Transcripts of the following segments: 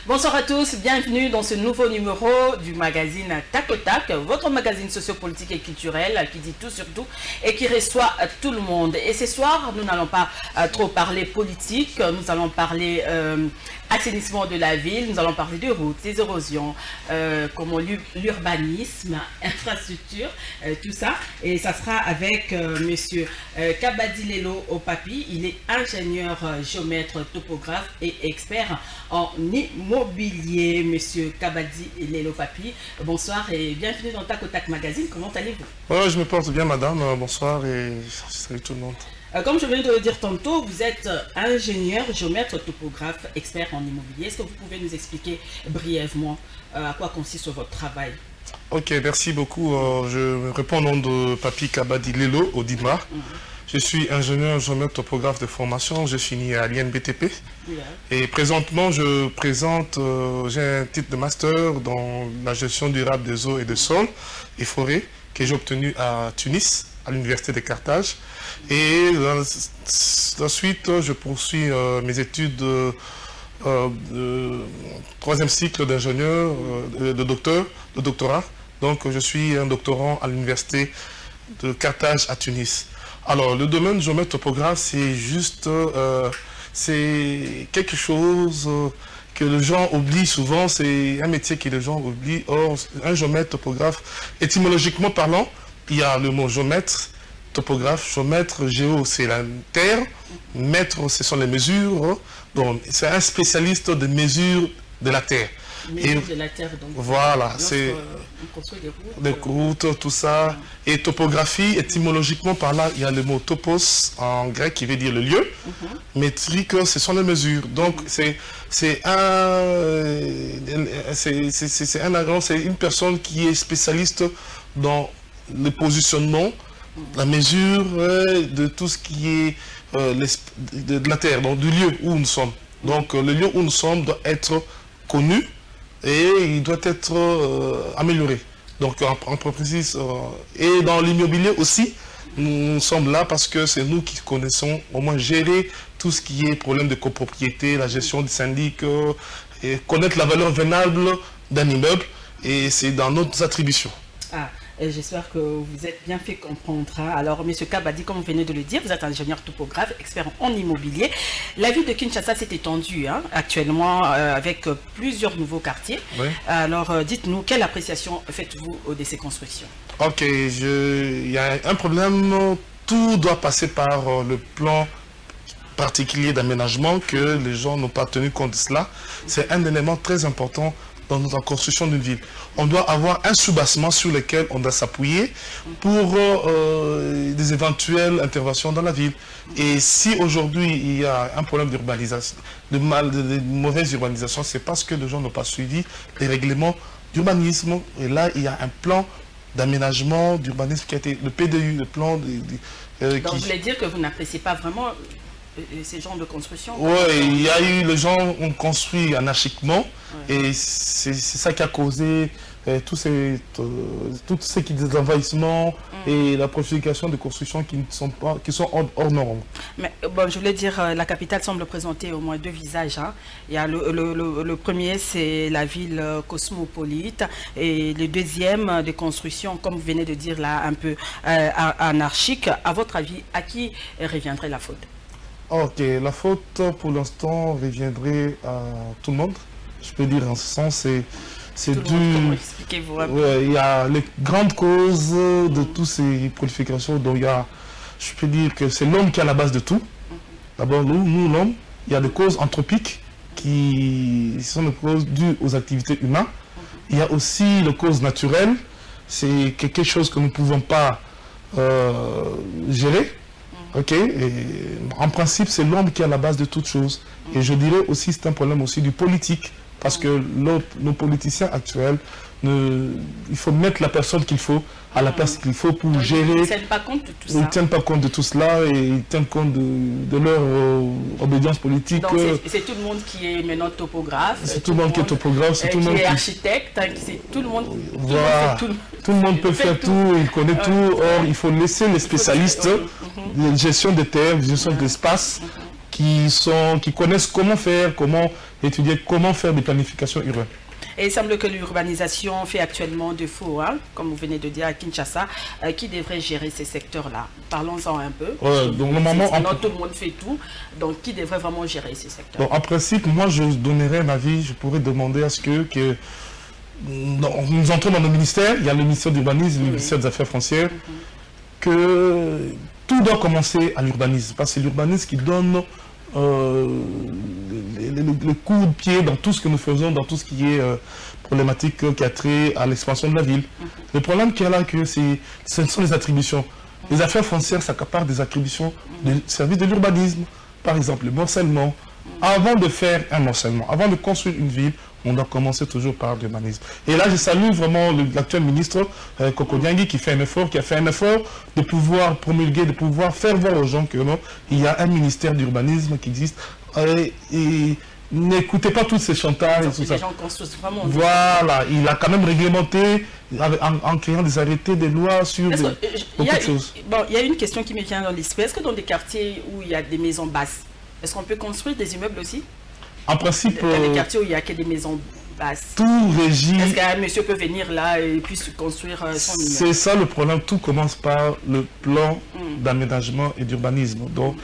Bonsoir à tous, bienvenue dans ce nouveau numéro du magazine Tac au Tac, votre magazine sociopolitique et culturel qui dit tout sur tout et qui reçoit tout le monde. Et ce soir, nous n'allons pas trop parler politique, nous allons parler assainissement de la ville, nous allons parler de routes, des érosions, comment l'urbanisme, infrastructure, tout ça. Et ça sera avec monsieur Kabadi Lelo Opapi. Il est ingénieur géomètre, topographe et expert en immobilier. Monsieur Kabadi Lelo Opapi, bonsoir et bienvenue dans Tac au Tac Magazine. Comment allez-vous? Je me porte bien, madame. Bonsoir et salut tout le monde. Comme je viens de le dire tantôt, vous êtes ingénieur, géomètre, topographe, expert en immobilier. Est-ce que vous pouvez nous expliquer brièvement à quoi consiste votre travail? Ok, merci beaucoup. Je réponds au nom de Papi Kabadi Lelo Odimar. Je suis ingénieur, géomètre, topographe de formation. Je suis né à l'INBTP. Et présentement, j'ai un titre de master dans la gestion durable des eaux et des sols et forêts que j'ai obtenu à Tunis, à l'université de Carthage. Et ensuite, je poursuis mes études de troisième cycle d'ingénieur, de doctorat. Donc, je suis un doctorant à l'université de Carthage à Tunis. Alors, le domaine géomètre topographe, c'est juste, c'est quelque chose que les gens oublient souvent. C'est un métier que les gens oublient. Or, un géomètre topographe, étymologiquement parlant, il y a le mot géomètre, topographe, géomètre, géo, c'est la terre, mètre, ce sont les mesures. Donc, c'est un spécialiste de mesures de la terre. De la terre, donc. Voilà, c'est des routes, tout ça. Et topographie, étymologiquement parlant, il y a le mot topos en grec qui veut dire le lieu. Métrique, ce sont les mesures. Donc, c'est une personne qui est spécialiste dans le positionnement, la mesure de tout ce qui est de la terre, donc du lieu où nous sommes. Donc le lieu où nous sommes doit être connu et il doit être amélioré. Donc en précis, et dans l'immobilier aussi, nous sommes là parce que c'est nous qui connaissons au moins gérer tout ce qui est problème de copropriété, la gestion des syndics, et connaître la valeur vénale d'un immeuble, et c'est dans nos attributions. J'espère que vous êtes bien fait comprendre. Alors, M. Kabadi, comme vous venez de le dire, vous êtes ingénieur topographe, expert en immobilier. La ville de Kinshasa s'est étendue actuellement avec plusieurs nouveaux quartiers. Alors, dites-nous, quelle appréciation faites-vous de ces constructions? Ok, il y a un problème. Tout doit passer par le plan particulier d'aménagement que les gens n'ont pas tenu compte de cela. C'est un élément très important dans notre construction d'une ville. On doit avoir un soubassement sur lequel on doit s'appuyer pour des éventuelles interventions dans la ville. Et si aujourd'hui il y a un problème d'urbanisation, de mauvaise urbanisation, c'est parce que les gens n'ont pas suivi les règlements d'urbanisme. Et là, il y a un plan d'aménagement d'urbanisme qui a été, le PDU, le plan donc vous voulez dire que vous n'appréciez pas vraiment ces genres de construction? Oui, il y a eu, les gens ont construit anarchiquement, et c'est ça qui a causé tous ces envahissements et la prolification de constructions qui sont hors normes. Mais bon, je voulais dire, la capitale semble présenter au moins deux visages. Il y a le premier, c'est la ville cosmopolite, et le deuxième, des constructions, comme vous venez de dire là, un peu anarchiques. À votre avis, à qui reviendrait la faute? Ok, la faute pour l'instant reviendrait à tout le monde. Je peux dire en ce sens, c'est dû. Expliquez-vous. Il y a les grandes causes de toutes ces proliférations. Donc je peux dire que c'est l'homme qui est à la base de tout. D'abord, nous l'homme, il y a des causes anthropiques qui sont des causes dues aux activités humaines. Il y a aussi les causes naturelles. C'est quelque chose que nous ne pouvons pas gérer. Ok, et en principe, c'est l'homme qui est à la base de toutes choses. Et je dirais aussi, c'est un problème aussi du politique, parce que nos politiciens actuels, il faut mettre la personne qu'il faut à la place qu'il faut pour gérer. Ils ne tiennent pas compte de tout ça. Ils ne tiennent pas compte de tout cela, et ils tiennent compte de leur obédience politique. Donc c'est tout le monde qui est maintenant topographe. C'est tout le monde qui est topographe. C'est tout le monde qui est architecte. C'est tout le monde. Voilà. Tout le monde peut faire tout, il connaît tout. Or, il faut laisser les spécialistes de gestion des terres, de gestion de l'espace, qui connaissent comment faire, comment étudier, comment faire des planifications urbaines. Et il semble que l'urbanisation fait actuellement défaut, hein, comme vous venez de dire à Kinshasa, qui devrait gérer ces secteurs-là. Parlons-en un peu. Donc normalement, tout le monde fait tout, donc qui devrait vraiment gérer ces secteurs? Donc, en principe, moi je donnerais ma vie, je pourrais demander à ce que nous entrons dans le ministère, il y a le ministère d'urbanisme, le ministère des Affaires foncières, que tout doit commencer à l'urbanisme, parce que c'est l'urbanisme qui donne le coup de pied dans tout ce que nous faisons, dans tout ce qui est problématique qui a trait à l'expansion de la ville. Le problème qu'il y a là, ce sont les attributions. Les affaires foncières s'accaparent des attributions du service de l'urbanisme, par exemple le morcellement. Avant de faire un morcellement, avant de construire une ville, on doit commencer toujours par l'urbanisme. Et là, je salue vraiment l'actuel ministre Koko Diangui qui a fait un effort de pouvoir promulguer, de pouvoir faire voir aux gens que non, il y a un ministère d'urbanisme qui existe. Et n'écoutez pas tous ces chantages et tout ça. Les gens construisent vraiment. Voilà, il a quand même réglementé en créant des arrêtés, des lois sur beaucoup de choses. Bon, il y a une question qui me vient dans l'esprit. Est-ce que dans des quartiers où il y a des maisons basses, est-ce qu'on peut construire des immeubles aussi? En principe, dans des quartiers où il n'y a que des maisons basses. Tout régit. Est-ce qu'un monsieur peut venir là et puis construire son immeuble? C'est ça le problème. Tout commence par le plan d'aménagement et d'urbanisme. Donc,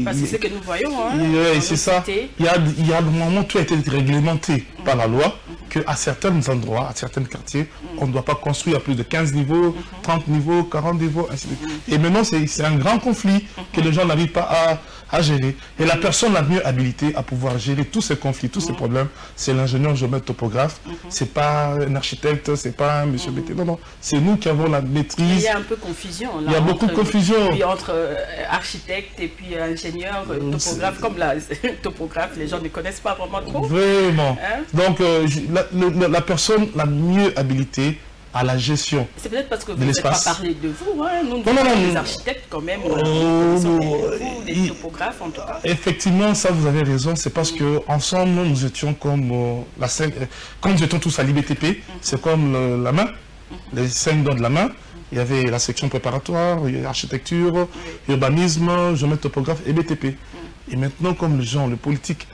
parce que c'est ce que nous voyons. Hein, c'est ça. Il y a le moment où tout a été réglementé par la loi, qu'à certains endroits, à certains quartiers, on ne doit pas construire à plus de 15 niveaux, 30 niveaux, 40 niveaux, ainsi de suite. Et maintenant, c'est un grand conflit que les gens n'arrivent pas à gérer. Et la personne la mieux habilitée à pouvoir gérer tous ces conflits, tous ces problèmes, c'est l'ingénieur géomètre topographe. C'est pas un architecte, c'est pas un monsieur BT. Non, non, c'est nous qui avons la maîtrise. Il y a un peu de confusion. Là, il y a beaucoup de confusion. Puis entre architecte et puis ingénieur, topographe, comme la topographe, les gens ne connaissent pas vraiment trop. Vraiment. Hein? Donc, la personne la mieux habilitée à la gestion. C'est peut-être parce que vous n'avez pas parlé de vous, hein? Nous, les architectes quand même, les topographes en tout cas. Effectivement, ça vous avez raison, c'est parce que ensemble nous étions comme quand nous étions tous à l'IBTP, c'est comme la main, les 5 doigts de la main. Il y avait la section préparatoire, architecture, urbanisme, géomètre topographe et BTP. Et maintenant, comme les gens, le politique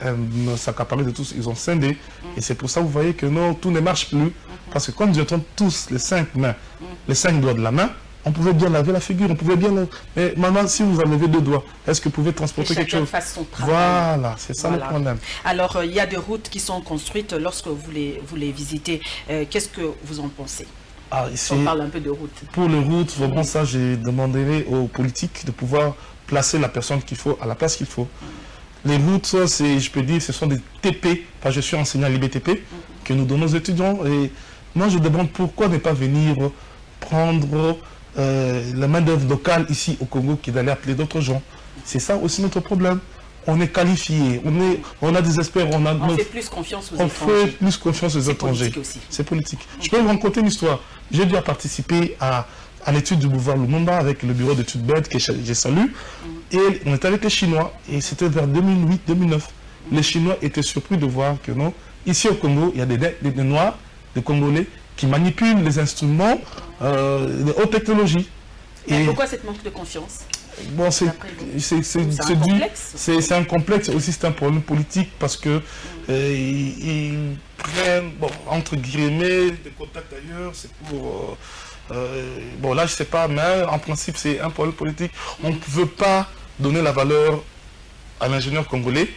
s'accaparer de tous, ils ont scindé. Et c'est pour ça que vous voyez que non, tout ne marche plus. Parce que quand nous étions tous les 5 mains, les 5 doigts de la main, on pouvait bien laver la figure, on pouvait bien... Mais maintenant, si vous enlevez 2 doigts, est-ce que vous pouvez transporter quelque chose? Fasse son travail. Voilà, c'est ça le problème. Alors, il y a des routes qui sont construites lorsque vous les visitez. Qu'est-ce que vous en pensez? On parle un peu de route. Pour les routes, vraiment ça, je demanderai aux politiques de pouvoir placer la personne qu'il faut à la place qu'il faut. Les routes, je peux dire, ce sont des TP, parce que je suis enseignant à l'IBTP, que nous donnons aux étudiants. Et moi, je demande pourquoi ne pas venir prendre la main-d'œuvre locale ici au Congo qui d'aller appeler d'autres gens. C'est ça aussi notre problème. On est qualifié, on a des experts, on fait plus confiance aux étrangers. On fait plus confiance aux étrangers. C'est politique. Je peux vous raconter une histoire. J'ai dû participer à l'étude du boulevard Lumumba avec le bureau d'études BED que j'ai salué. Et on était avec les Chinois et c'était vers 2008-2009. Les Chinois étaient surpris de voir que non, ici au Congo, il y a des Noirs, des Congolais qui manipulent les instruments de haute technologie. Et pourquoi cette manque de confiance? Bon, c'est un complexe, aussi c'est un problème politique parce que ils prennent, bon, entre guillemets, des contacts ailleurs, c'est pour... bon, là, je ne sais pas, mais en principe, c'est un problème politique. On ne veut pas donner la valeur à l'ingénieur congolais,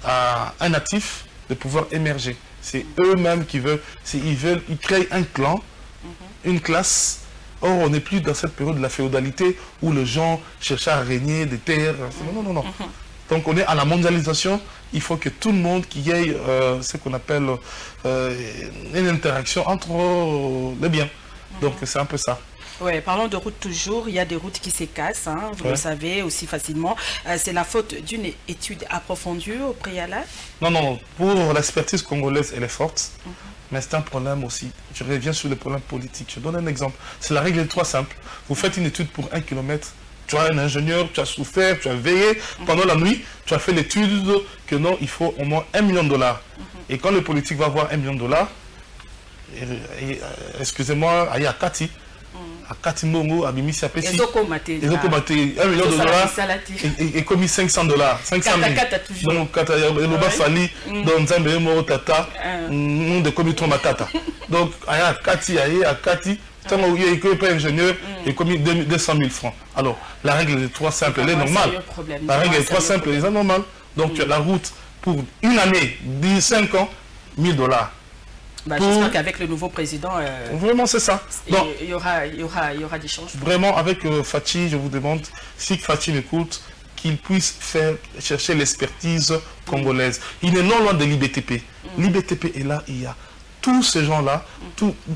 à un natif, de pouvoir émerger. C'est eux-mêmes qui veulent, ils créent un clan, une classe. Or, on n'est plus dans cette période de la féodalité où les gens cherchaient à régner des terres. Non, non, non. Donc, on est à la mondialisation. Il faut que tout le monde, qu'il y ait ce qu'on appelle une interaction entre les biens. Donc, c'est un peu ça. Oui, parlons de routes toujours. Il y a des routes qui se cassent, hein, vous le savez aussi facilement. C'est la faute d'une étude approfondie au préalable? Non, non. Pour l'expertise congolaise, elle est forte. Mais c'est un problème aussi. Je reviens sur le problème politique. Je donne un exemple. C'est la règle des 3 simples. Vous faites une étude pour 1 kilomètre. Tu as un ingénieur, tu as souffert, tu as veillé. Pendant la nuit, tu as fait l'étude que non, il faut au moins $1 million. Et quand le politique va avoir $1 million, excusez-moi, il y a Cathy. à Katimbongo, à Bimisi, à Pessi. Ils ont combattu. Ils ont combattu $1 million et commis $500. 500 000. Donc, il a fallu dans Nzambe Moro Tata, nous de commis ton Tata. Donc, à Kati, à Kati, tant qu'il n'est pas ingénieur, il a commis 200 000 francs. Alors, la règle est trop simple, elle est normale. La règle est trop simple, elle est normale. Donc, tu as la route pour une année, 5 ans, $1 000. Bah, j'espère qu'avec le nouveau président, vraiment c'est ça. Donc, il y aura des changements. Vraiment avec Fachi, je vous demande, si Fachi m'écoute, qu'il puisse chercher l'expertise congolaise. Il est non loin de l'IBTP. L'IBTP est là, il y a tous ces gens-là,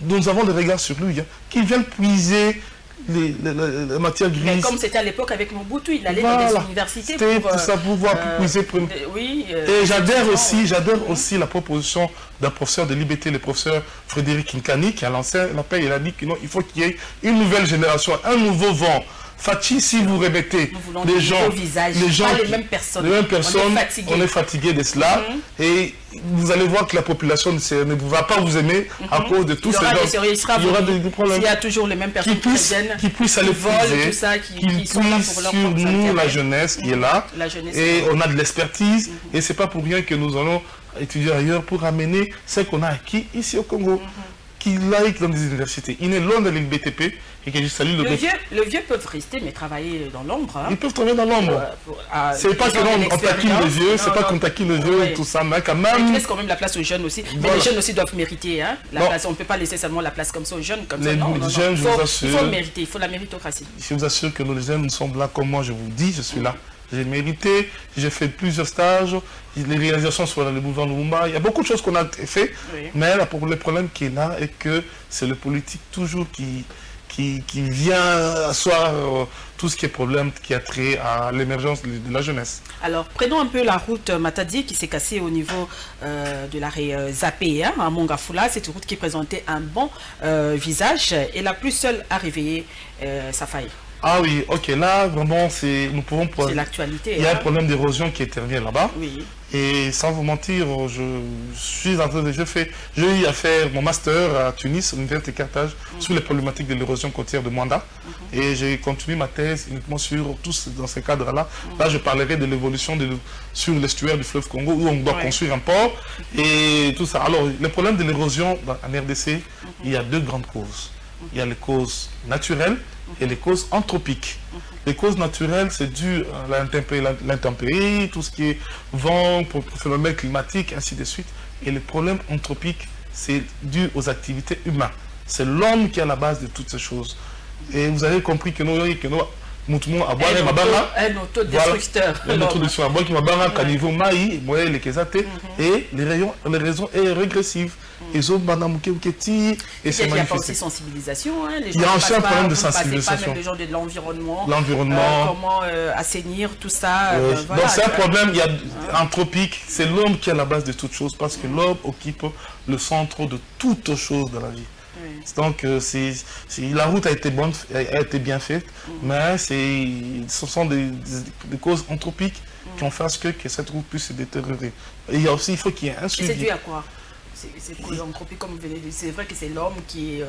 nous avons des regards sur lui, qui viennent puiser les matières grises. Mais comme c'était à l'époque avec Mobutu, il allait dans des universités pour pouvoir puiser. Oui, et j'adhère aussi la proposition d'un professeur de l'IBT, le professeur Frédéric Kinkani, qui a lancé l'appel. Il a dit qu'il faut qu'il y ait une nouvelle génération, un nouveau vent. Fachi, si vous répétez, les gens, les mêmes personnes, on est fatigué de cela, et vous allez voir que la population ne va pas vous aimer à cause de tous ces gens. Il y aura des problèmes. Il y a toujours les mêmes personnes qui puissent aller voler, qui sont là pour sur nous, la jeunesse qui est là, et on a de l'expertise, et c'est pas pour rien que nous allons étudier ailleurs pour amener ce qu'on a acquis ici au Congo. Qui like dans des universités. Il est loin de l'IBTP et que je salue le vieux peuvent rester mais travailler dans l'ombre. Hein. Ils peuvent travailler dans l'ombre. C'est pas que on taquine le vieux, c'est pas qu'on taquine le vieux et tout ça, mais quand même. Il laisse quand même la place aux jeunes aussi. Mais les jeunes aussi doivent mériter. Hein, la place. On ne peut pas laisser seulement la place comme ça aux jeunes. Comme ça. Non, jeunes, je vous assure. Il faut mériter, il faut la méritocratie. Je vous assure que nous les jeunes, nous sommes là comme moi, je vous dis, je suis là. J'ai mérité, j'ai fait plusieurs stages, les réalisations sur le mouvement Lumumba, il y a beaucoup de choses qu'on a fait, mais le problème qui est là est que c'est le politique toujours qui vient asseoir tout ce qui est problème qui a trait à l'émergence de la jeunesse. Alors, prenons un peu la route Matadi qui s'est cassée au niveau de l'arrêt Zappé, hein, à Mongafula. C'est une route qui présentait un bon visage et la plus seule à réveiller sa faille. Ah oui, ok, là, vraiment, nous pouvons... C'est l'actualité. Il y a un problème d'érosion qui intervient là-bas. Oui. Et sans vous mentir, j'ai eu à faire mon master à Tunis, à l'Université de Carthage, sur les problématiques de l'érosion côtière de Mwanda. Et j'ai continué ma thèse uniquement dans ce cadre-là. Là, je parlerai de l'évolution sur l'estuaire du fleuve Congo, où on doit construire un port et tout ça. Alors, le problème de l'érosion en RDC, il y a deux grandes causes. Il y a les causes naturelles et les causes anthropiques. Les causes naturelles, c'est dû à l'intempérie, tout ce qui est vent, phénomènes climatiques, ainsi de suite. Et les problèmes anthropiques, c'est dû aux activités humaines. C'est l'homme qui est à la base de toutes ces choses. Et vous avez compris que nous un autodestructeur. Un autodestructeur. Et les raisons est régressive. Et il n'y a pas aussi sensibilisation. Hein, il y a aussi un problème de sensibilisation. Pas même les gens de l'environnement. Comment assainir tout ça. Donc c'est un problème anthropique. C'est l'homme qui est à la base de toutes choses parce que l'homme occupe le centre de toutes choses dans la vie. Donc la route a été bien faite, mais ce sont des causes anthropiques qui ont fait que cette route puisse se détériorer. Et il faut qu'il y ait un suivi. C'est dû à quoi? C'est causes anthropiques, comme vous venez de dire. C'est vrai que c'est l'homme qui...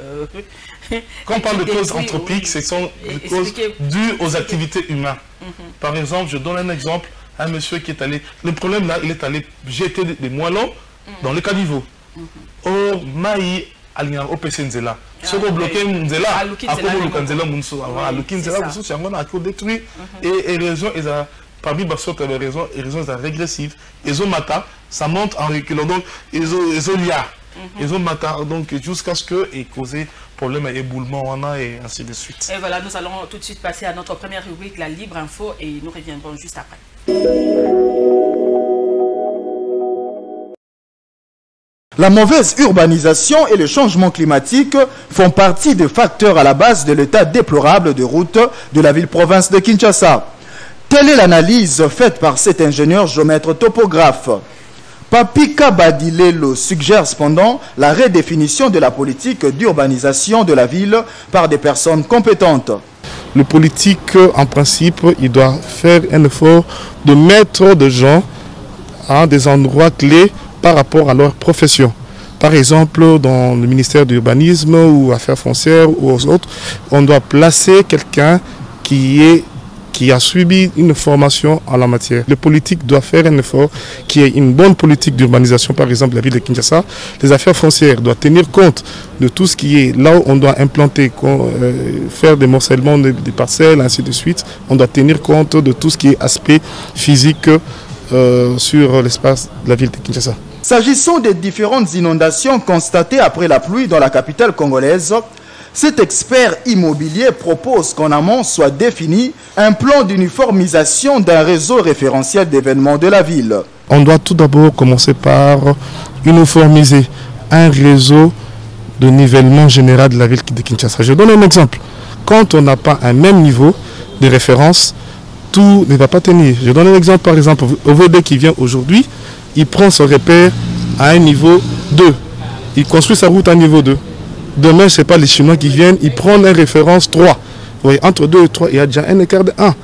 Quand on parle de causes anthropiques, ce sont des causes dues aux activités humaines. Par exemple, je donne un exemple. Un monsieur qui est allé... Le problème là, il est allé jeter des moellons dans le caniveau. Or, Maï... au PC Nzela. Ce qui bloqué Nzela, à cause de Nzela, à Nzela, à détruit. Et les raisons, parmi les raisons régressives, ils ont matin, ça monte en reculant. Donc, ils ont matin, donc jusqu'à ce que et causer problème à éboulement et ainsi de suite. Et voilà, nous allons tout de suite passer à notre première rubrique, la Libre Info, et nous reviendrons juste après. La mauvaise urbanisation et le changement climatique font partie des facteurs à la base de l'état déplorable de route de la ville-province de Kinshasa. Telle est l'analyse faite par cet ingénieur géomètre topographe. Papika Badilelo suggère cependant la redéfinition de la politique d'urbanisation de la ville par des personnes compétentes. Le politique, en principe, il doit faire un effort de mettre des gens à des endroits clés par rapport à leur profession. Par exemple, dans le ministère de l'urbanisme ou affaires foncières ou aux autres, on doit placer quelqu'un qui a subi une formation en la matière. Le politique doit faire un effort qui est une bonne politique d'urbanisation, par exemple la ville de Kinshasa. Les affaires foncières doivent tenir compte de tout ce qui est là où on doit implanter, faire des morcellements des parcelles, ainsi de suite. On doit tenir compte de tout ce qui est aspect physique sur l'espace de la ville de Kinshasa. S'agissant des différentes inondations constatées après la pluie dans la capitale congolaise, cet expert immobilier propose qu'en amont soit défini un plan d'uniformisation d'un réseau référentiel d'événements de la ville. On doit tout d'abord commencer par uniformiser un réseau de nivellement général de la ville de Kinshasa. Je donne un exemple. Quand on n'a pas un même niveau de référence, tout ne va pas tenir. Je donne un exemple, par exemple, OVD qui vient aujourd'hui, il prend son repère à un niveau 2. Il construit sa route à niveau 2. Demain, ce n'est pas les Chinois qui viennent, ils prennent une référence 3. Vous voyez, entre 2 et 3, il y a déjà un écart de 1. Vous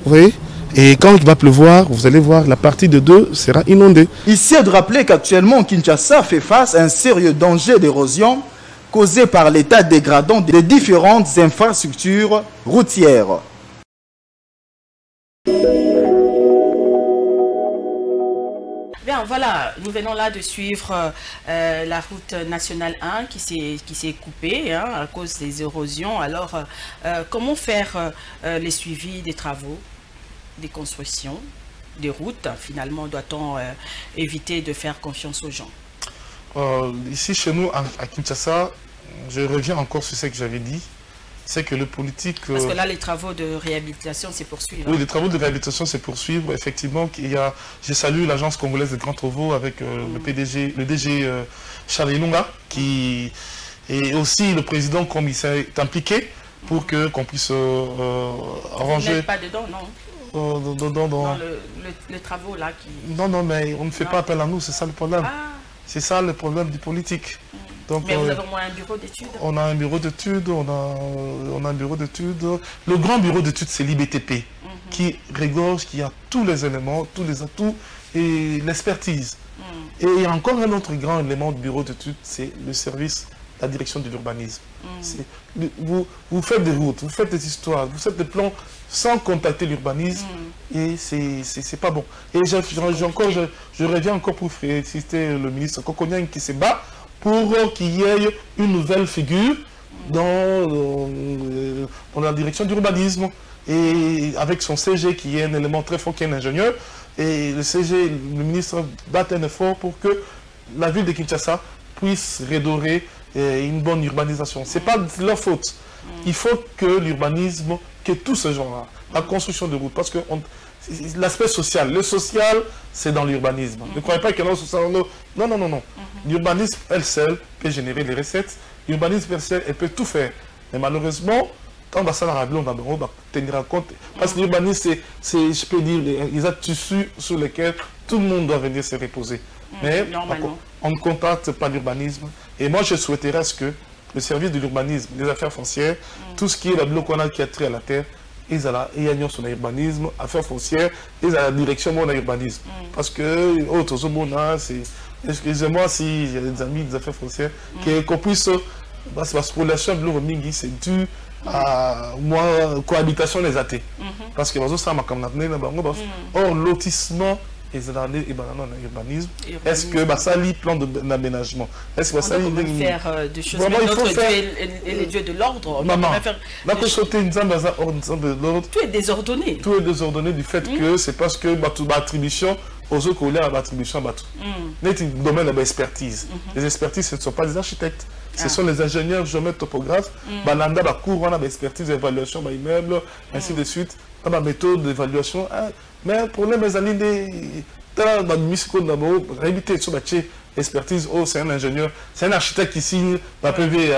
voyez? Et quand il va pleuvoir, vous allez voir, la partie de 2 sera inondée. Ici est de rappeler qu'actuellement, Kinshasa fait face à un sérieux danger d'érosion causé par l'état dégradant des différentes infrastructures routières. Bien, voilà, nous venons là de suivre la route nationale 1 qui s'est coupée à cause des érosions. Alors, comment faire les suivis des travaux, des constructions, des routes? Finalement, doit-on éviter de faire confiance aux gens? Ici, chez nous, à Kinshasa, je reviens encore sur ce que j'avais dit. C'est que le politique... Parce que là, les travaux de réhabilitation se poursuivent. Oui, les travaux de réhabilitation se poursuivent. Effectivement, je salue l'agence congolaise de Grand Travaux avec le DG Charles Ilunga, et aussi le président comme il s'est impliqué pour qu'on puisse arranger... Vous n'êtes pas dedans, non? Dans les travaux là qui... Non, mais on ne fait pas appel à nous, c'est ça le problème. C'est ça le problème du politique. Donc, mais vous avez au moins un bureau d'études? On a un bureau d'études, on a un bureau d'études. Le grand bureau d'études, c'est l'IBTP, qui regorge, qui a tous les éléments, tous les atouts et l'expertise. Et il y a encore un autre grand élément du bureau d'études, c'est le service, la direction de l'urbanisme. Vous faites des routes, vous faites des histoires, vous faites des plans sans contacter l'urbanisme et c'est pas bon. Et je reviens encore pour féliciter le ministre Kokonyang qui se bat pour qu'il y ait une nouvelle figure dans la direction de l'urbanisme et avec son CG qui est un élément très fort, qui est un ingénieur. Et le CG, le ministre bat un effort pour que la ville de Kinshasa puisse redorer une bonne urbanisation. Ce n'est pas leur faute. Il faut que l'urbanisme, que tous ces gens-là, la construction de routes, parce que l'aspect social, le social, c'est dans l'urbanisme. Ne croyez pas que non. L'urbanisme, elle seule, peut générer les recettes. L'urbanisme, elle seule, elle peut tout faire. Mais malheureusement, quand on va s'en arrêter, on va tenir compte. Parce que l'urbanisme, c'est, je peux dire, ils ont tissus sur lesquels tout le monde doit venir se reposer. Mais on ne contacte pas l'urbanisme. Et moi, je souhaiterais que le service de l'urbanisme, des affaires foncières, tout ce qui est la bloc qui a trait à la terre, ils ont sur l'urbanisme, affaires foncières, ils ont la direction de l'urbanisme. Parce que, excusez-moi si j'ai des amis des affaires foncières, qu'on puisse, parce que pour l'achat de l'urbanisme, c'est dû à moi, cohabitation des athées. Parce que, or, lotissement, urbanisme. Est-ce que ça lit plan d'aménagement? Est-ce que ça lit faire des choses? Et les dieux de l'ordre. Tout est désordonné. Tout est désordonné du fait que c'est parce que l'attribution aux autres collègues à l'attribution à tout. C'est un domaine d'expertise. Les expertises, ce ne sont pas des architectes. Ce sont les ingénieurs, géomètres, topographes. Balanda, cours, on a expertise, d'évaluation, immeuble, ainsi de suite. On a méthode d'évaluation. Mais le problème est dans le réalité sur l'expertise, c'est un ingénieur, c'est un architecte qui signe la PV.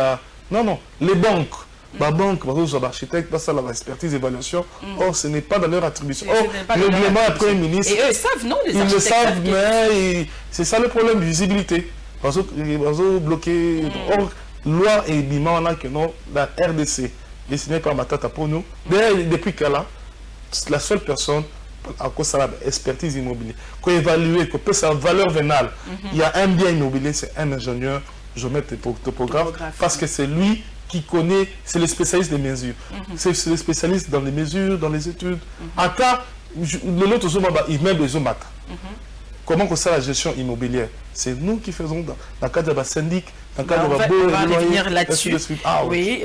Non, les banques. La banque, l'architecte, ça l'expertise, l'évaluation. Or, ce n'est pas dans leur attribution. Or, le règlement après ministre. Et eux, ils savent, non, les architectes? Ils le savent, mais c'est ça le problème de visibilité. Parce que bloqué. Or, loi et bima, on a que non, la RDC, dessinée par Matata pour nous, depuis qu'elle a, la seule personne à cause de l'expertise immobilière, qu'on évalue, qu'on peut sa valeur vénale. Il y a un bien immobilier, c'est un ingénieur, géomètre et topographe, parce que c'est lui qui connaît, c'est le spécialiste des mesures. C'est le spécialiste dans les mesures, dans les études. En cas, l'autre immeuble des Zomata. Comment que ça la gestion immobilière? C'est nous qui faisons dans le cadre de la syndic, dans le cadre de la on va revenir là-dessus. Oui,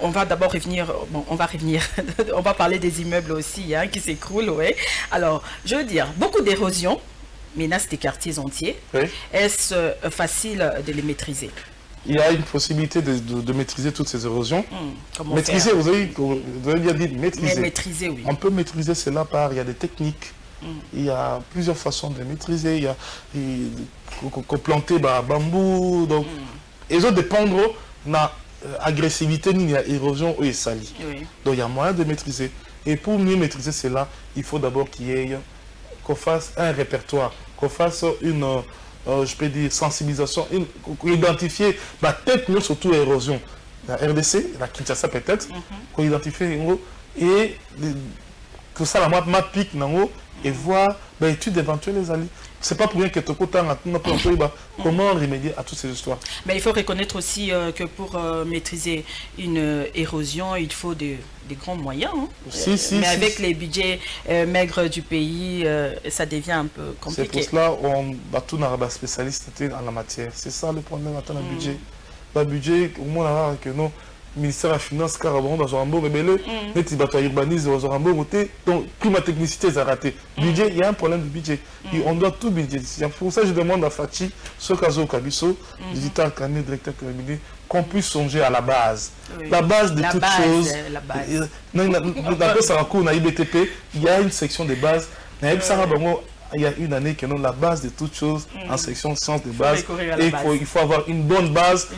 on va d'abord revenir, bon, on va parler des immeubles aussi hein, qui s'écroulent. Ouais. Alors, je veux dire, beaucoup d'érosion menace des quartiers entiers. Oui. Est-ce facile de les maîtriser? Il y a une possibilité de maîtriser toutes ces érosions. Comment maîtriser, faire? vous avez bien dit maîtriser. Mais maîtriser, oui. On peut maîtriser cela par, il y a des techniques. Il y a plusieurs façons de maîtriser. Il y a planter bambou. Donc, ils ont dépendre de l'agressivité ni de l'érosion ou sali. Oui. Donc, il y a moyen de maîtriser. Et pour mieux maîtriser cela, il faut d'abord qu'on fasse un répertoire, qu'on fasse une, je peux dire, sensibilisation, identifier peut-être surtout l'érosion. La RDC, la Kinshasa peut-être, qu'on identifie et que ça, la map pique et voir l'étude éventuelle des alliés. C'est pas pour rien que comment remédier à toutes ces histoires. Mais il faut reconnaître aussi que pour maîtriser une érosion, il faut des grands moyens. Hein. Mais avec les budgets maigres du pays, ça devient un peu compliqué. C'est pour cela qu'on va tout spécialiste en la matière. C'est ça le problème dans le budget. Le budget, au moins, que nous, ministère de la Finance, carrément, dans un bon rebelle, mais tu vas urbaniser dans un bon côté, donc, climatechnicité, ça a raté. Budget, il y a un problème de budget. On doit tout budgétiser. Pour ça, je demande à Fachi, ce Kazo Kabiso, digital canet, directeur cabinet, qu'on puisse songer à la base. Oui. La base de toutes choses. La base. Dans le IBTP, il y a une section de base. Il y a une année que nous, la base de toutes choses en section sciences de base. Et il faut avoir une bonne base.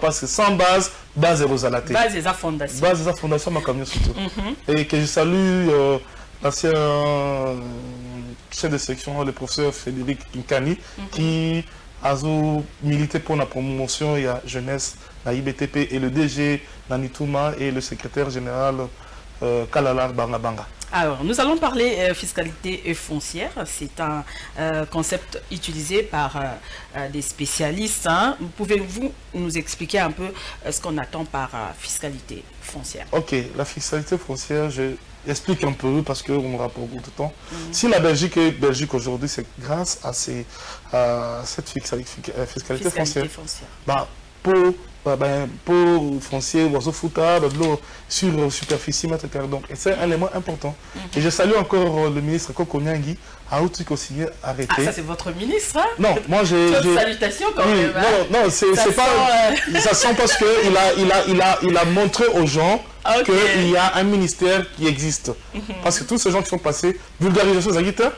Parce que sans base, base est rosalaté. Base est la fondation. Base est la fondation, ma camion surtout. Et que je salue l'ancien chef de section, le professeur Frédéric Kinkani, qui a milité pour la promotion et la jeunesse, la IBTP, et le DG, Nanitouma, et le secrétaire général Kalalar Bangabanga. Alors, nous allons parler fiscalité foncière. C'est un concept utilisé par des spécialistes. Hein. Pouvez-vous nous expliquer un peu ce qu'on attend par fiscalité foncière? Ok, la fiscalité foncière, je explique un peu parce qu'on aura pas beaucoup de temps. Si la Belgique est Belgique aujourd'hui, c'est grâce à cette fiscalité foncière. Pour foncier, oiseau fouta, sur superficie mètre carré. Donc, c'est un élément important. Et je salue encore le ministre Kokonyangi, a aussi signé arrêté. Ah, ça c'est votre ministre, hein? Non, moi j'ai. Salutations quand même. Non, c'est pas. Ça sent parce qu'il a montré aux gens qu'il y a un ministère qui existe. Parce que tous ces gens qui sont passés, vulgarisation des guitares,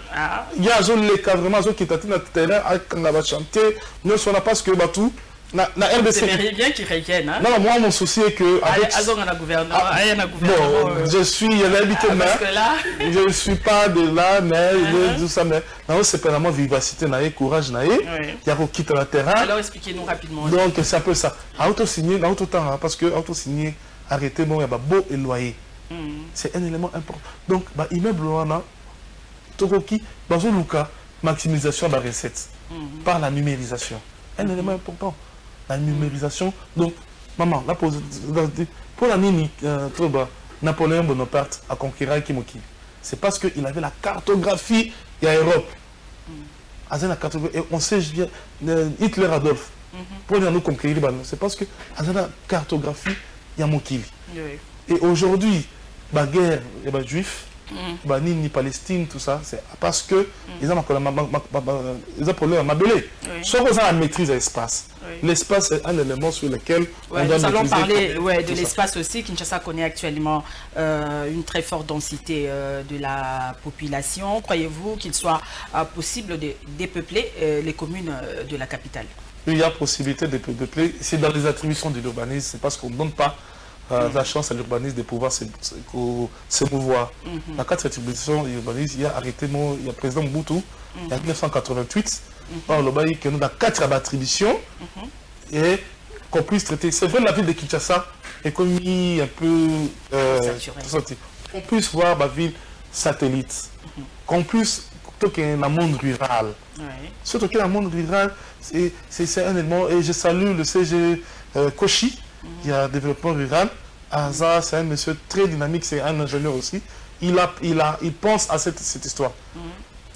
il y a les cas vraiment qui étaient dans le terrain, quand on va chanter, nous sommes là parce que tout. C'est bien qu'ils reviennent. Hein? Non, moi, mon souci est que. Je suis je ne suis pas de là, mais tout ça, mais c'est vraiment vivacité, courage, il y a qui quitte le terrain. Alors, expliquez-nous rapidement. Donc, c'est un peu ça. Auto-signé, auto-temps, parce que auto-signé, arrêtez, il y a beau et loyer. C'est un élément important. Donc, immeuble, Tokoki, Luka, maximisation de la recette par la numérisation. Un élément important. La numérisation. Donc, maman, là, pour la Nini, Napoléon Bonaparte a conquéri Kimoki. C'est parce qu'il avait la cartographie de l'Europe. Et on sait, Hitler Adolphe, pour nous conquérir, c'est parce que la cartographie, il y a Mokili. Et aujourd'hui, la guerre, les juifs, ni Palestine, tout ça, c'est parce que ils ont problème à Mabélé. Sauf qu'ils ont la maîtrise de l'espace. L'espace est un élément sur lequel on doit nous allons parler de l'espace aussi. Kinshasa connaît actuellement une très forte densité de la population. Croyez-vous qu'il soit possible de dépeupler les communes de la capitale? Il y a possibilité de dépeupler. C'est dans les attributions de l'urbanisme, c'est parce qu'on ne donne pas la chance à l'urbanisme de pouvoir se mouvoir. La 4 attributions de l'urbanisme, il y a arrêté, il y a président Mobutu, en 1988, le bail que nous avons 4 attributions et qu'on puisse traiter. C'est vrai, la ville de Kinshasa est comme un peu. On puisse voir la ville satellite. Qu'en plus, qu'il y ait un monde rural. Surtout qu'il y a un monde rural, c'est un élément. Et je salue le CG Kochi, il y a développement rural. Aza, c'est un monsieur très dynamique, c'est un ingénieur aussi. Il pense à cette histoire.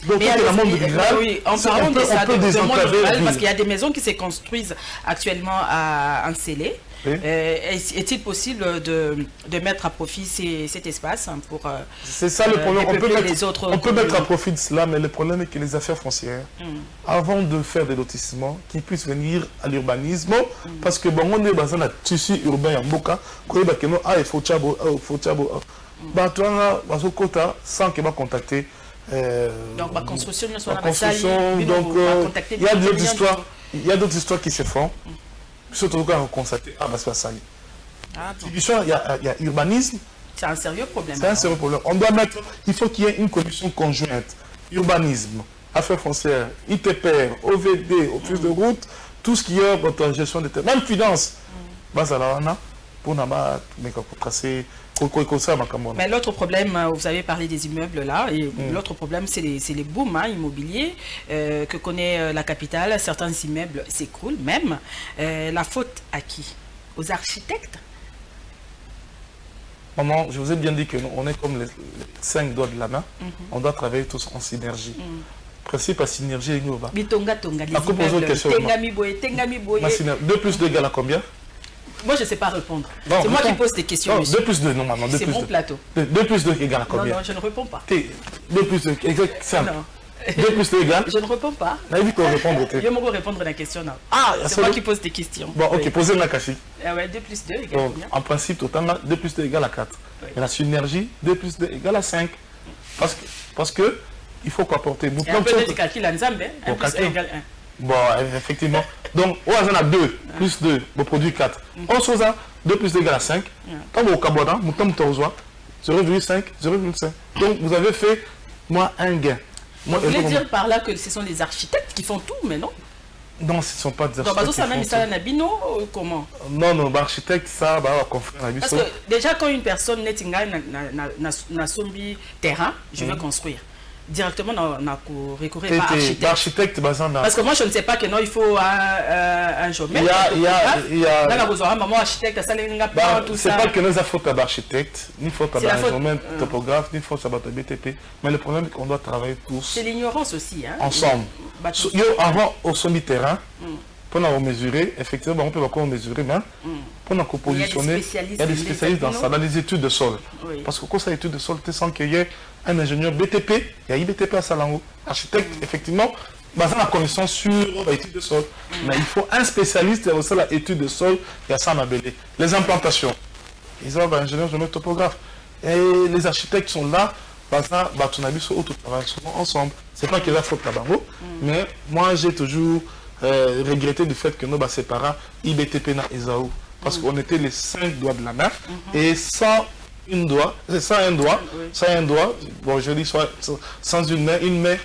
Donc, il y a le monde rural, oui, en parlant de ça, peut désenclaver rural, parce qu'il y a des maisons qui se construisent actuellement à Ncélé. Oui. Est-il possible de mettre à profit cet espace pour c'est ça le problème. On peut mettre à profit de cela, mais le problème est que les affaires foncières, avant de faire des lotissements, qu'ils puissent venir à l'urbanisme, parce que bon, on est dans un tissu urbain en Boka, il faut sans qu'il va contacter. Donc la construction, donc il y a d'autres histoires qui se font. Surtout quand on constate, c'est ça. Il y a urbanisme. C'est un sérieux problème. C'est un sérieux problème. On doit mettre, il faut qu'il y ait une commission conjointe. Urbanisme, affaires foncières, ITPR, OVD, office de route, tout ce qui est votre gestion des terres, même finance. Pour tracer. Mais l'autre problème, vous avez parlé des immeubles là, et l'autre problème c'est les booms immobiliers que connaît la capitale. Certains immeubles s'écroulent même. La faute à qui? Aux architectes? Maman, je vous ai bien dit qu'on est comme les 5 doigts de la main. On doit travailler tous en synergie. Principe à synergie et nous. 2 plus 2 égale à combien? Moi, je ne sais pas répondre. C'est moi qui pose des questions. 2 plus 2, non, maman. C'est mon plateau. 2 plus 2 égale à combien? Non, je ne réponds pas. 2 plus 2, exact. 2 plus 2 égale? Je ne réponds pas. Je vais répondre à la question. C'est moi qui pose des questions. Bon, ok, posez la question. 2 plus 2 égale à combien? En principe, total, 2 plus 2 égale à 4. Et la synergie, 2 plus 2 égale à 5. Parce que il faut qu'apporter. Et un peu de calcul en Zambie, 1 plus 1 égale 1. Bon, effectivement. Donc, on a 2 plus 2, on produit 4. On se 2 plus 2 égale à 5. Quand vous avez 0,5, 0,5. Donc, vous avez fait, moi, un gain. Vous voulez dire par là que ce sont les architectes qui font tout, mais non? Non, ce ne sont pas des architectes. Donc, comment? Non, l'architecte, ça va confondre. Parce que déjà, quand une personne n'est pas sombi terrain, je veux construire. Directement, on a recouru à architecte. Parce que moi, je ne sais pas que non, il faut un géomètre. Il y a maman architecte, c'est pas que nous avons faute à l'architecte, ni faute à un géomètre, topographe, ni faute à BTP. Mais le problème est qu'on doit travailler tous. C'est l'ignorance aussi. Ensemble. Avant, au sommet terrain, pour nous mesurer, effectivement, on peut encore mesurer, mais pour nous positionner, il y a des spécialistes dans ça, dans les études de sol. Parce que quand ça études de sol, tu sens qu'il y a un ingénieur BTP, il y a IBTP à Salango, architecte, effectivement, basé la connaissance sur l'étude de sol. Mais il faut un spécialiste aussi à l'étude de sol, il y a ça à Mabélé. Les implantations, ils ont un ingénieur, je mets topographe. Et les architectes sont là, on a vu souvent ensemble. C'est pas qu'il y a faute là-bas, mais moi j'ai toujours regretté du fait que nous avons séparé IBTP et Esaou. Parce qu'on était les 5 doigts de la main et sans un doigt, bon je dis soit sans une main,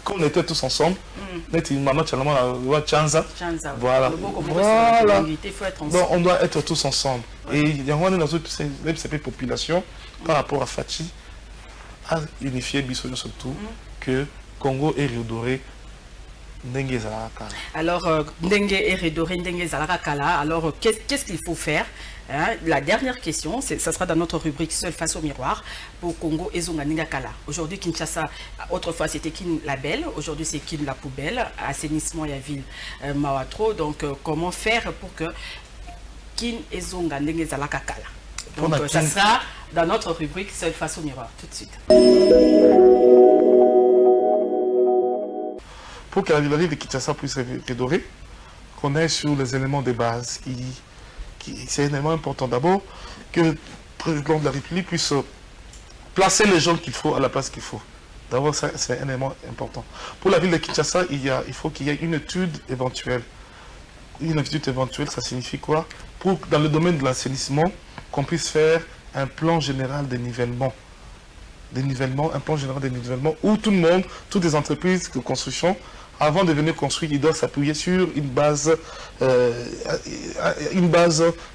quand on était tous ensemble, voilà. Donc on doit être tous ensemble. Et il y a dans cette population par rapport à Fachi, à unifier Bissonio surtout que Congo et Rio Doré. Alors, Ndengue et Redoré, Ndengue Zalarakala, alors qu'est-ce qu'il faut faire? La dernière question, ça sera dans notre rubrique Seul face au miroir pour Congo et Zonganingakala. Aujourd'hui, Kinshasa, autrefois c'était Kin la Belle, aujourd'hui c'est Kin la Poubelle, assainissement et la ville Mawatro. Donc, comment faire pour que Kin et Zonganingakala? Donc, ça sera dans notre rubrique Seul face au miroir, tout de suite. Pour que la ville de Kinshasa puisse redorer, qu'on ait sur les éléments de base, c'est un élément important. D'abord, que le président de la République puisse placer les gens qu'il faut à la place qu'il faut. D'abord, c'est un élément important. Pour la ville de Kinshasa, il faut qu'il y ait une étude éventuelle. Une étude éventuelle, ça signifie quoi? Pour, dans le domaine de l'assainissement, qu'on puisse faire un plan général de nivellement. Un plan général de nivellement où tout le monde, toutes les entreprises de construction, avant de venir construire, ils doivent s'appuyer sur une base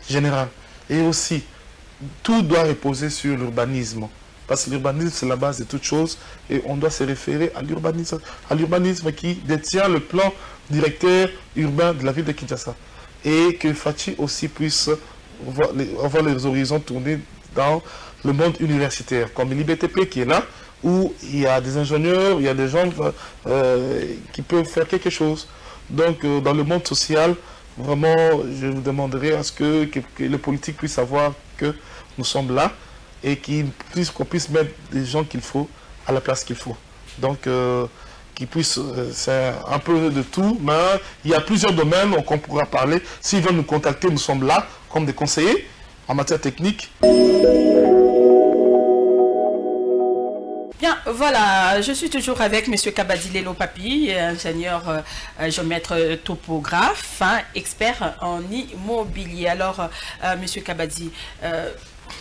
générale. Et aussi, tout doit reposer sur l'urbanisme. Parce que l'urbanisme, c'est la base de toute chose. Et on doit se référer à l'urbanisme qui détient le plan directeur urbain de la ville de Kinshasa. Et que Fachi aussi puisse avoir les horizons tournés dans le monde universitaire, comme l'IBTP qui est là, où il y a des ingénieurs, il y a des gens qui peuvent faire quelque chose. Donc, dans le monde social, vraiment, je vous demanderai à ce que les politiques puissent savoir que nous sommes là et qu'on puisse mettre des gens qu'il faut à la place qu'il faut. Donc, qu'ils puissent, c'est un peu de tout, mais il y a plusieurs domaines qu'on pourra parler. S'ils veulent nous contacter, nous sommes là comme des conseillers en matière technique. Bien, voilà, je suis toujours avec M. Kabadi Lelo Papi, ingénieur géomètre topographe, expert en immobilier. Alors, M. Kabadi,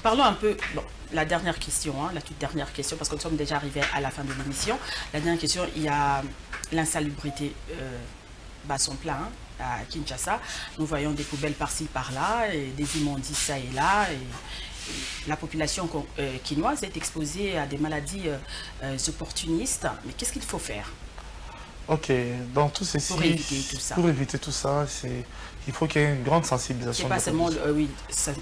parlons un peu, bon, la dernière question, la toute dernière question, parce que nous sommes déjà arrivés à la fin de l'émission. La dernière question, il y a l'insalubrité basson plein à Kinshasa. Nous voyons des poubelles par-ci, par-là, et des immondices ça et là. Et la population quinoise est exposée à des maladies opportunistes. Mais qu'est-ce qu'il faut faire? Ok, dans tout ceci, pour éviter tout ça, il faut qu'il y ait une grande sensibilisation. C'est pas seulement, oui, c'est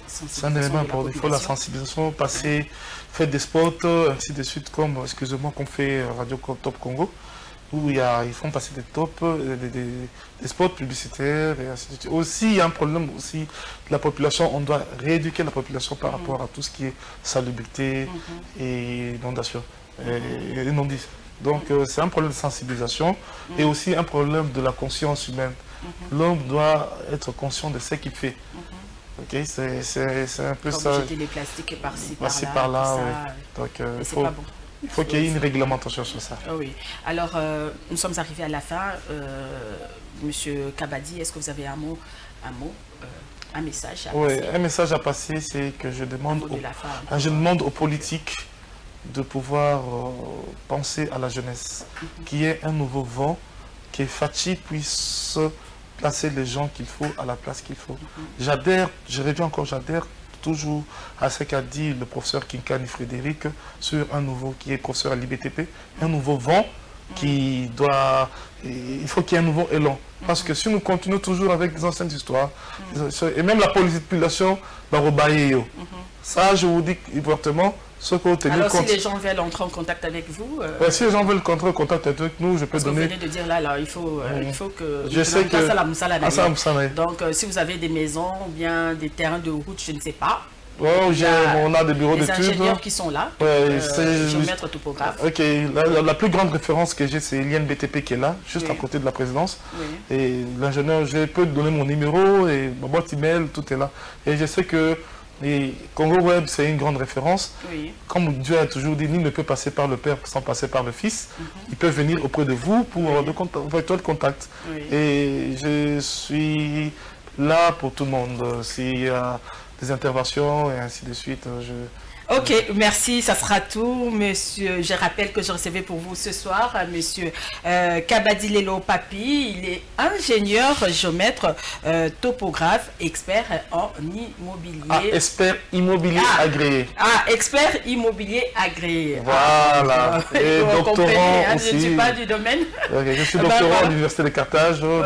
un élément important. Il faut la sensibilisation, passer, faire des spots, ainsi de suite, comme, excusez-moi, qu'on fait Radio Top Congo, où ils font passer des tops, des spots publicitaires, et ainsi de suite. Aussi, il y a un problème aussi de la population. On doit rééduquer la population par rapport à tout ce qui est salubrité et inondation, et non-dit. Donc, c'est un problème de sensibilisation et aussi un problème de la conscience humaine. L'homme doit être conscient de ce qu'il fait. Ok, c'est un peu comme ça. jeter les plastiques par-ci, par-là. Oui. Donc, c'est pas bon. Il faut qu'il y ait une réglementation sur ça. Oui. Alors, nous sommes arrivés à la fin. Monsieur Kabadi, est-ce que vous avez un message à passer? Un message à passer, c'est que je demande aux politiques de pouvoir penser à la jeunesse, qu'il y ait un nouveau vent, que Fachi puisse placer les gens qu'il faut à la place qu'il faut. J'adhère toujours à ce qu'a dit le professeur Kinkani Frédéric sur un nouveau, qui est professeur à l'IBTP, un nouveau vent qui doit... Il faut qu'il y ait un nouveau élan. Parce que si nous continuons toujours avec les anciennes histoires, et même la population va rebailler. Ça, je vous dis ouvertement, ce qu'on tenir alors, compte. si les gens veulent entrer en contact avec vous... si les gens veulent entrer en contact avec nous, je peux donner... Vous venez de dire là, il faut que... Je sais que... Donc, si vous avez des maisons ou bien des terrains de route, je ne sais pas. On a des bureaux d'études. Des ingénieurs qui sont là, géomètres topographes. Ok, la plus grande référence que j'ai, c'est l'INBTP qui est là, juste à côté de la présidence. Et l'ingénieur, je peux donner mon numéro et ma boîte email, tout est là. Et je sais que Congo Web, c'est une grande référence. Comme Dieu a toujours dit, nul ne peut passer par le Père sans passer par le Fils. Ils peuvent venir auprès de vous pour votre contact. Et je suis là pour tout le monde. S'il y a des interventions et ainsi de suite. Ok, merci, ça sera tout, monsieur. Je rappelle que je recevais pour vous ce soir monsieur Kabadi Lelo Papi. Il est ingénieur, géomètre, topographe, expert en immobilier. Expert immobilier agréé. Expert immobilier agréé. Voilà. Et doctorant aussi. Je ne suis pas du domaine. Je suis doctorant à l'Université de Carthage. Donc,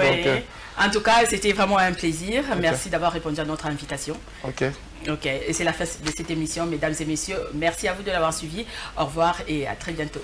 en tout cas, c'était vraiment un plaisir. Merci d'avoir répondu à notre invitation. Ok, et c'est la fin de cette émission, mesdames et messieurs. Merci à vous de l'avoir suivi. Au revoir et à très bientôt.